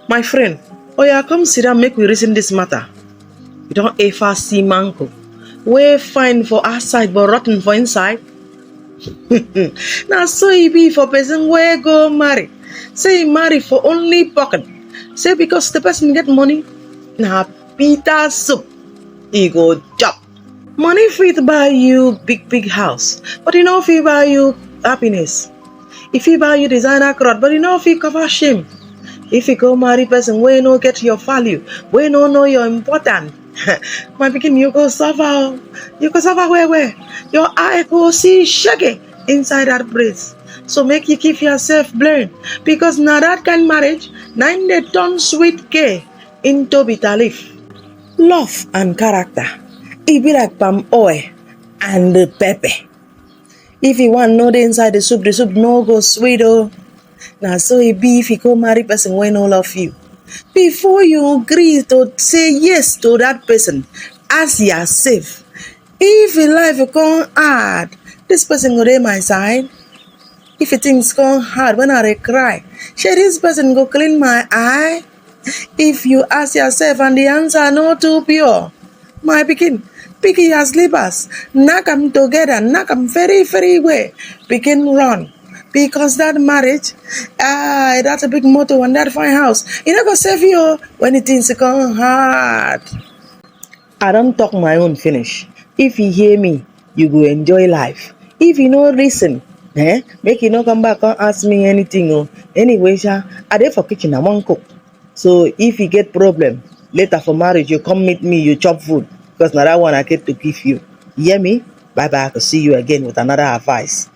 My friend, oh yeah, come sit down, make we reason this matter. You don't ever see mango. Way fine for outside, but rotten for inside. Now, so he be for person where go marry. Say he marry for only pocket. Say because the person get money. Now, Peter soup. He go chop. Money fit buy you big house, but you know if he buy you happiness. If he buy you designer cloth, but you know if he cover shame. If you go marry person where no get your value, where no know your important, my pikin you go suffer. You go suffer where? Your eye go see shaggy inside that place. So make you keep yourself blind. Because now that kind marriage, nine they turn sweet K into bitter leaf. Love and character. It be like palm oil and the pepper. If you want know the inside the soup no go sweet oh. Now so it be if you go marry person when no love you. Before you agree to say yes to that person, ask yourself, if your life come hard, this person go dey my side. If things come hard when I cry, shall this person go clean my eye? If you ask yourself and the answer no too pure, my pikin, pick your slippers, knock them together, knock them very well, begin run. Because that marriage, that's a big motto and that fine house. You not gonna save you when things come hard. I don't talk my own finish. If you hear me, you go enjoy life. If you no listen, make you no come back and ask me anything. Oh. Anyway, I dey for kitchen, I won't cook. So if you get problem, later for marriage, you come meet me, you chop food. Because now that one I get to give you. You hear me? Bye bye. I will see you again with another advice.